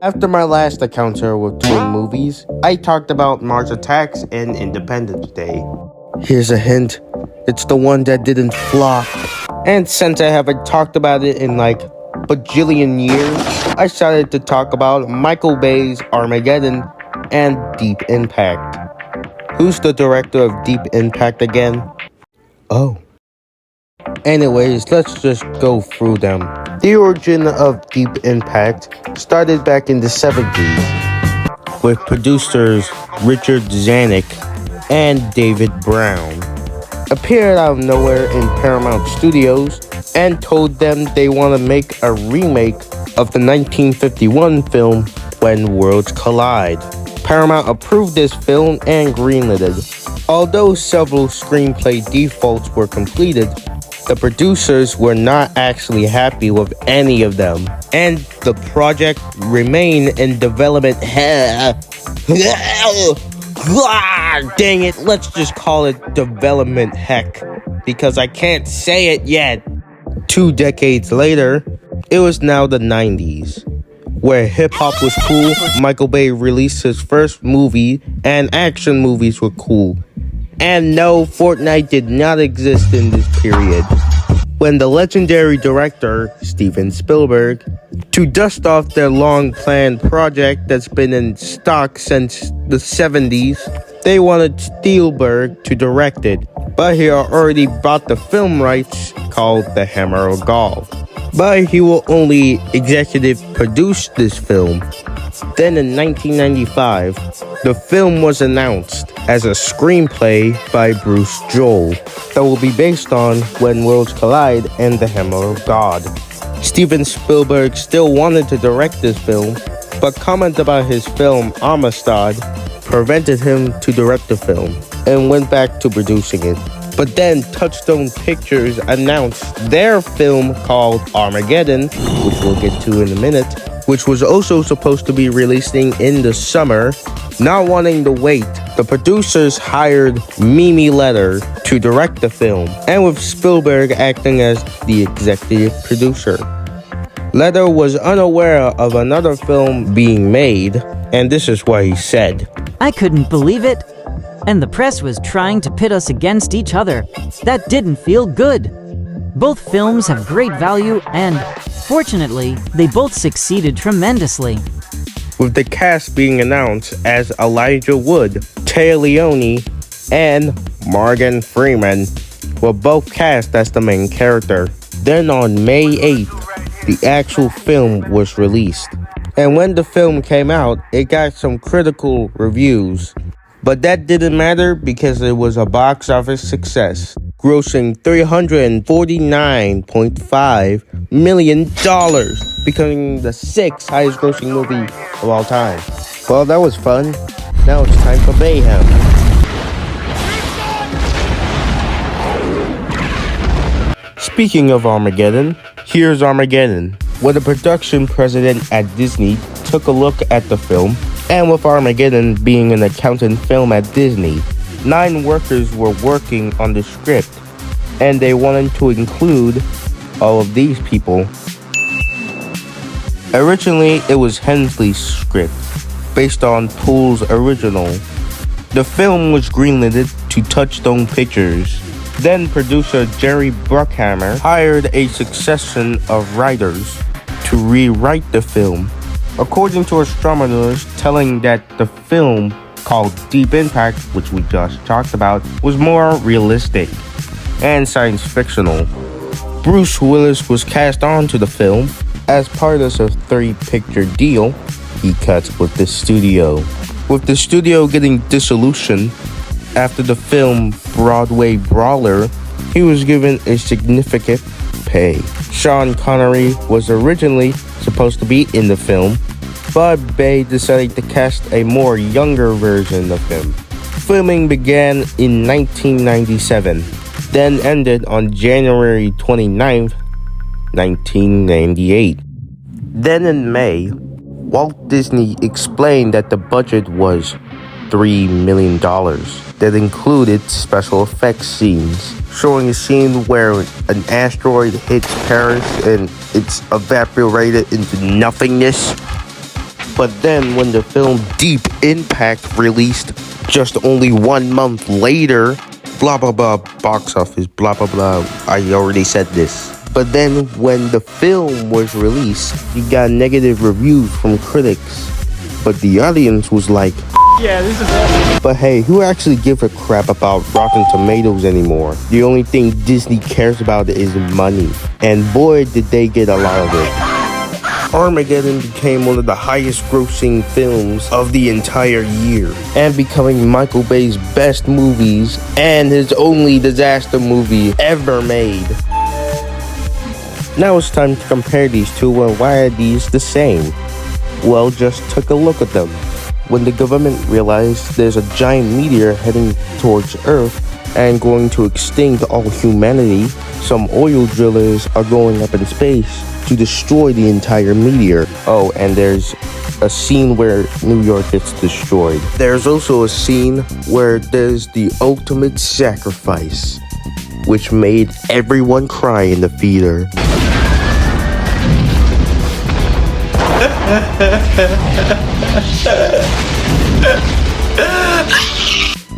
After my last encounter with twin movies, I talked about Mars Attacks and Independence Day. Here's a hint, it's the one that didn't flop. And since I haven't talked about it in like bajillion years, I decided to talk about Michael Bay's Armageddon and Deep Impact. Who's the director of Deep Impact again? Oh. Anyways, let's just go through them. The origin of Deep Impact started back in the 70s with producers Richard Zanuck and David Brown. Appeared out of nowhere in Paramount Studios and told them they want to make a remake of the 1951 film When Worlds Collide. Paramount approved this film and greenlit it. Although several screenplay defaults were completed, the producers were not actually happy with any of them, and the project remained in development hell. Dang it, let's just call it development heck, because I can't say it yet. 2 decades later, it was now the 90s. Where hip-hop was cool, Michael Bay released his first movie, and action movies were cool. And no, Fortnite did not exist in this period. When the legendary director, Steven Spielberg, to dust off their long-planned project that's been in stock since the 70s, they wanted Spielberg to direct it, but he already bought the film rights called The Hammer of God. But he will only executive produce this film. Then in 1995, the film was announced as a screenplay by Bruce Joel that will be based on When Worlds Collide and The Hammer of God. Steven Spielberg still wanted to direct this film, but comments about his film Armageddon prevented him to direct the film and went back to producing it. But then Touchstone Pictures announced their film called Armageddon, which we'll get to in a minute, which was also supposed to be releasing in the summer. Not wanting to wait, the producers hired Mimi Leder to direct the film, and with Spielberg acting as the executive producer. Leder was unaware of another film being made, and this is what he said. I couldn't believe it. And the press was trying to pit us against each other. That didn't feel good. Both films have great value, and fortunately, they both succeeded tremendously. With the cast being announced as Elijah Wood, Téa Leoni, and Morgan Freeman were both cast as the main character. Then on May 8th, the actual film was released. And when the film came out, it got some critical reviews. But that didn't matter because it was a box office success, grossing $349.5 million, becoming the 6th highest grossing movie of all time. Well, that was fun. Now it's time for mayhem. Speaking of Armageddon, here's Armageddon, where the production president at Disney took a look at the film. And with Armageddon being an accountant film at Disney, 9 workers were working on the script, and they wanted to include all of these people. Originally, it was Hensley's script, based on Poole's original. The film was greenlit to Touchstone Pictures. Then producer Jerry Bruckheimer hired a succession of writers to rewrite the film. According to astronomers telling that the film called Deep Impact, which we just talked about, was more realistic and science fictional. Bruce Willis was cast onto the film as part of a 3-picture deal he cut with the studio. With the studio getting dissolution after the film Broadway Brawler, he was given a significant pay. Sean Connery was originally supposed to be in the film, but Bay decided to cast a more younger version of him. Filming began in 1997, then ended on January 29th, 1998. Then in May, Walt Disney explained that the budget was $3 million that included special effects scenes, showing a scene where an asteroid hits Paris and it's evaporated into nothingness. But then when the film Deep Impact released just only 1 month later, blah blah blah, box office, blah blah blah, I already said this. But then when the film was released, it got negative reviews from critics. But the audience was like, yeah, this is awesome. But hey, who actually gives a crap about Rotten Tomatoes anymore? The only thing Disney cares about is money. And boy, did they get a lot of it. Armageddon became one of the highest grossing films of the entire year, and becoming Michael Bay's best movies and his only disaster movie ever made. Now it's time to compare these two, and why are these the same? Well, just take a look at them. When the government realized there's a giant meteor heading towards Earth and going to extinct all humanity, some oil drillers are going up in space to destroy the entire meteor. Oh, and there's a scene where New York gets destroyed. There's also a scene where there's the ultimate sacrifice, which made everyone cry in the theater.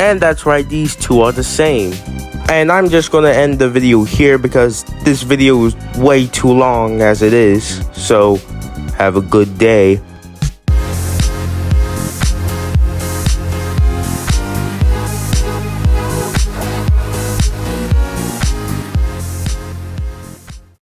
And that's right, these two are the same. And I'm just gonna end the video here because this video is way too long as it is. So, have a good day.